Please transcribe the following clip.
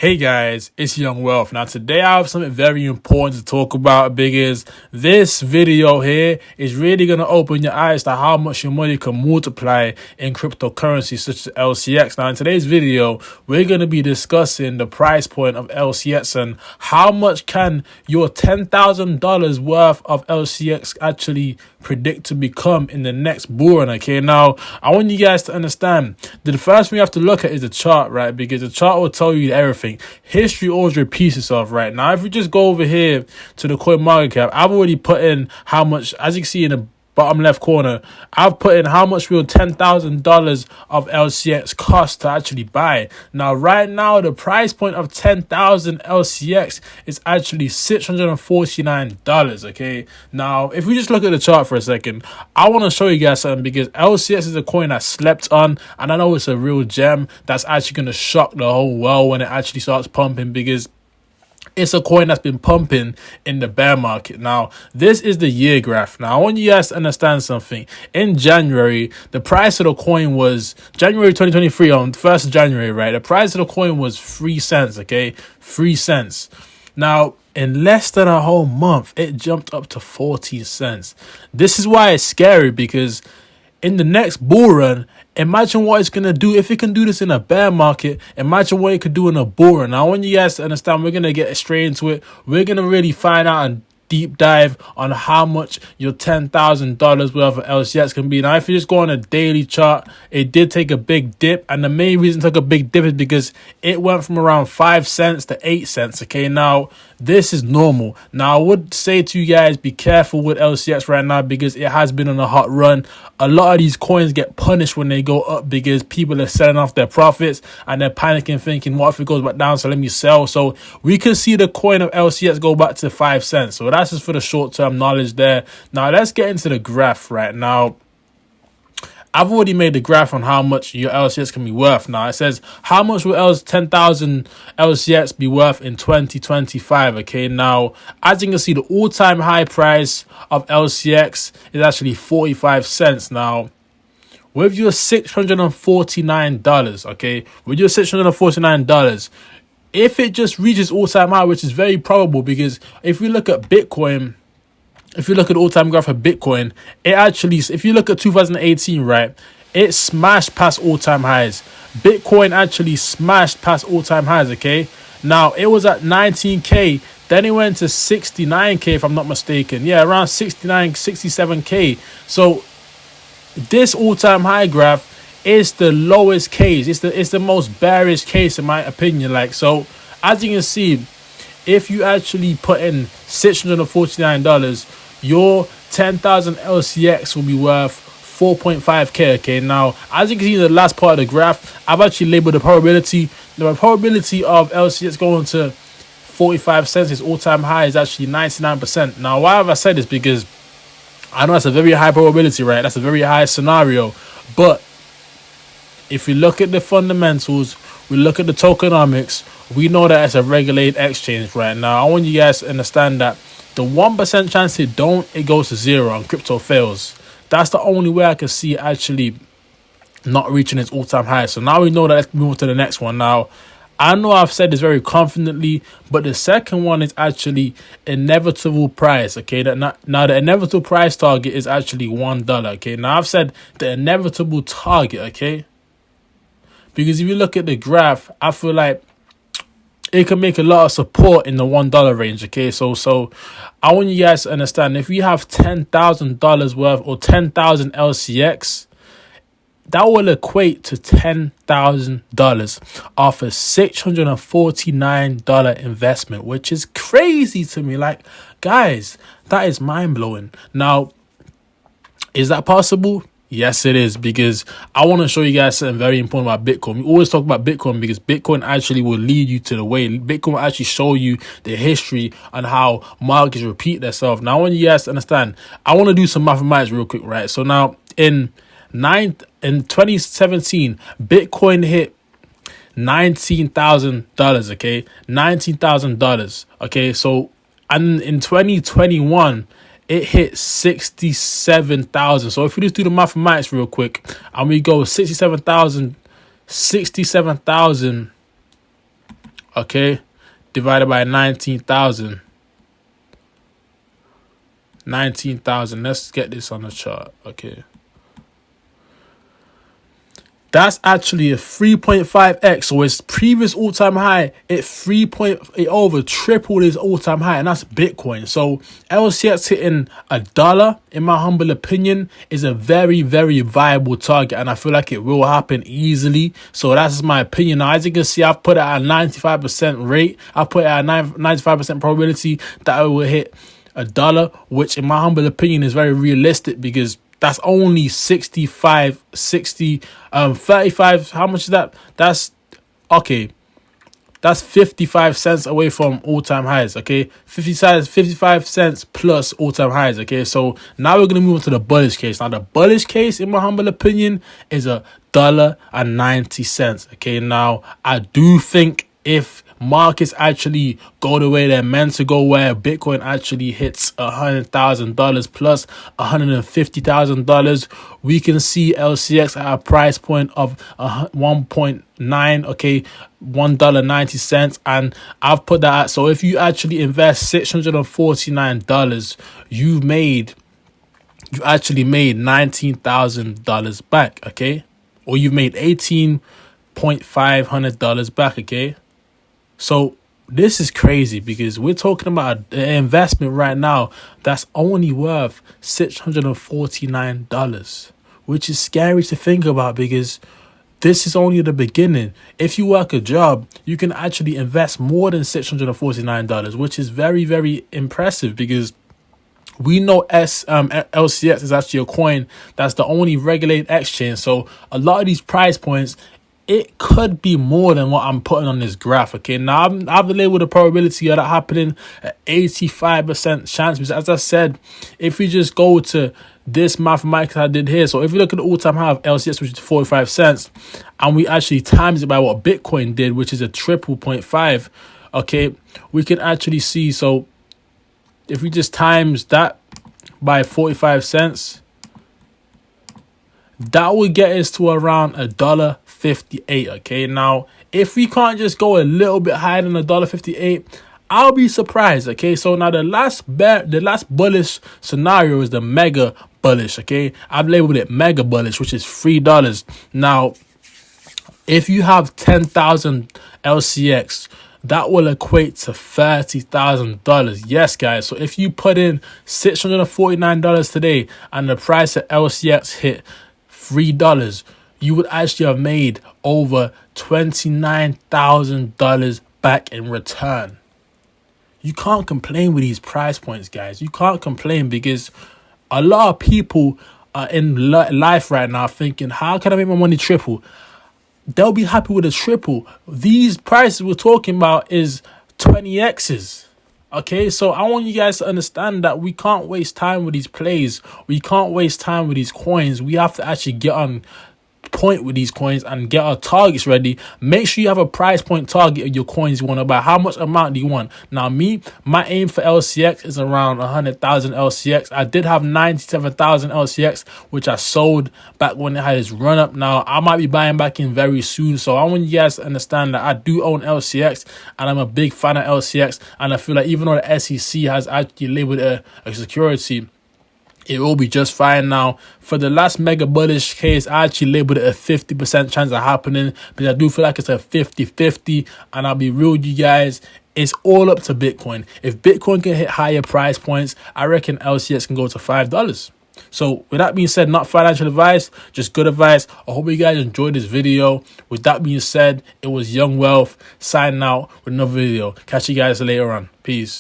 Hey guys, it's Young Wealth. Now today I have something very important to talk about because this video here is really going to open your eyes to how much your money can multiply in cryptocurrencies such as LCX. Now in today's video, we're going to be discussing the price point of LCX and how much can your $10,000 worth of LCX actually predict to become in the next bull run. Okay, now I want you guys to understand that the first thing you have to look at is the chart, right? Because the chart will tell you everything. History always repeats itself, right? Now if we just go over here to the coin market cap, I've already put in how much, as you can see in the bottom left corner, I've put in how much will $10,000 of LCX cost to actually buy. Now right now the price point of 10,000 LCX is actually $649. Okay, now if we just look at the chart for a second, I want to show you guys something because LCX is a coin that slept on, and I know it's a real gem that's actually going to shock the whole world when it actually starts pumping, because it's a coin that's been pumping in the bear market. Now, this is the year graph. Now, I want you guys to understand something. In January, the price of the coin was January 2023 on 1st of January, right? The price of the coin was 3 cents, okay? 3 cents. Now, in less than a whole month, it jumped up to 40 cents. This is why it's scary, because in the next bull run, imagine what it's going to do. If it can do this in a bear market, imagine what it could do in a bull run. Now, I want you guys to understand, we're going to get straight into it. We're going to really find out and deep dive on how much your $10,000 worth of LCX can be. Now, if you just go on a daily chart, it did take a big dip. And the main reason it took a big dip is because it went from around 5 cents to 8 cents. Okay, now this is normal. Now, I would say to you guys, be careful with LCX right now because it has been on a hot run. A lot of these coins get punished when they go up because people are selling off their profits and they're panicking, thinking, what if it goes back down? So let me sell. So we can see the coin of LCX go back to 5 cents. So that's just for the short-term knowledge there. Now, let's get into the graph right now. I've already made the graph on how much your LCX can be worth. Now, it says, how much will 10,000 LCX be worth in 2025? Okay, now, as you can see, the all-time high price of LCX is actually 45 cents. Now, with your $649, okay, with your $649, if it just reaches all-time high, which is very probable, because if we look at Bitcoin, if you look at the all-time graph of Bitcoin, it actually, if you look at 2018, right, it smashed past all-time highs. Bitcoin actually smashed past all-time highs, okay? Now, it was at 19K, then it went to 69K, if I'm not mistaken. Yeah, around 69, 67K. So, this all-time high graph is the lowest case. It's the most bearish case, in my opinion. Like, so, as you can see, if you actually put in $649, your 10,000 LCX will be worth 4.5k. Okay, now as you can see in the last part of the graph, I've actually labeled the probability. The probability of LCX going to 45 cents, its all-time high, is actually 99%. Now, why have I said this? Because I know that's a very high probability, right? That's a very high scenario. But if we look at the fundamentals, we look at the tokenomics, we know that it's a regulated exchange right now. I want you guys to understand that the 1% chance it goes to zero and crypto fails. That's the only way I can see it actually not reaching its all-time high. So now we know that. Let's move on to the next one. Now, I know I've said this very confidently, but the second one is actually inevitable price. Okay, now the inevitable price target is actually $1. Okay, now I've said the inevitable target. Okay, because if you look at the graph, I feel like it can make a lot of support in the $1 range. Okay, so I want you guys to understand, if you have $10,000 worth or 10,000 LCX, that will equate to $10,000 off a $649 investment, which is crazy to me. Like, guys, that is mind blowing. Now, is that possible? Yes, it is, because I want to show you guys something very important about Bitcoin. We always talk about Bitcoin because Bitcoin actually will lead you to the way. Bitcoin will actually show you the history and how markets repeat themselves. Now, I want you guys to understand, I want to do some mathematics real quick, right? So now in 2017, Bitcoin hit $19,000, okay? $19,000, okay? So, and in 2021, it hit 67,000. So if we just do the mathematics real quick and we go 67,000 okay, divided by 19,000. 19,000. Let's get this on the chart. Okay. That's actually a 3.5x. So its previous all-time high, it over tripled its all-time high, and that's Bitcoin. So LCX hitting $1, in my humble opinion, is a very, very viable target, and I feel like it will happen easily. So that's my opinion. Now, as you can see, I've put it at a 95% rate. I put it at a 95% probability that it will hit $1, which in my humble opinion is very realistic, because that's only 35, how much is that? That's okay. That's 55 cents away from all-time highs, okay? 55 cents plus all-time highs, okay? So now we're going to move on to the bullish case. Now, the bullish case, in my humble opinion, is $1.90, okay? Now, I do think if markets actually go the way they're meant to go, where Bitcoin actually hits $100,000 plus $150,000, we can see LCX at a price point of 1.9, okay, $1.90, and I've put that at, so if you actually invest $649, you actually made $19,000 back, okay, or you've made $18,500 back, okay. So this is crazy, because we're talking about an investment right now that's only worth $649, which is scary to think about, because this is only the beginning. If you work a job, you can actually invest more than $649, which is very, very impressive, because we know LCX is actually a coin that's the only regulated exchange. So a lot of these price points, it could be more than what I'm putting on this graph, okay? Now, I've labeled the probability of that happening at 85% chance, because as I said, if we just go to this mathematics I did here, so if you look at the all-time high of LCX, which is 45 cents, and we actually times it by what Bitcoin did, which is a 0.5, okay, we can actually see, so if we just times that by 45 cents, that would get us to around $1.58, okay? Now, if we can't just go a little bit higher than $1.58, I'll be surprised, okay? So now the last bullish scenario is the mega bullish, okay? I've labeled it mega bullish, which is $3. Now, if you have 10,000 LCX, that will equate to $30,000. Yes, guys. So if you put in $649 today and the price of LCX hit $3, you would actually have made over $29,000 back in return. You can't complain with these price points, guys. You can't complain, because a lot of people are in life right now thinking, how can I make my money triple? They'll be happy with a triple. These prices we're talking about is 20x's. Okay, so I want you guys to understand that we can't waste time with these plays. We can't waste time with these coins. We have to actually get on point with these coins and get our targets ready. Make sure you have a price point target of your coins you want to buy. How much amount do you want? Now, my aim for LCX is around 100,000 LCX. I did have 97,000 LCX, which I sold back when it had its run up. Now, I might be buying back in very soon. So I want you guys to understand that I do own LCX, and I'm a big fan of LCX. And I feel like even though the SEC has actually labeled it a security, it will be just fine. Now, for the last mega bullish case, I actually labeled it a 50% chance of happening, but I do feel like it's a 50-50, and I'll be real with you guys, it's all up to Bitcoin. If Bitcoin can hit higher price points, I reckon LCX can go to $5. So with that being said, not financial advice, just good advice. I hope you guys enjoyed this video. With that being said, it was Young Wealth signing out with another video. Catch you guys later on. Peace.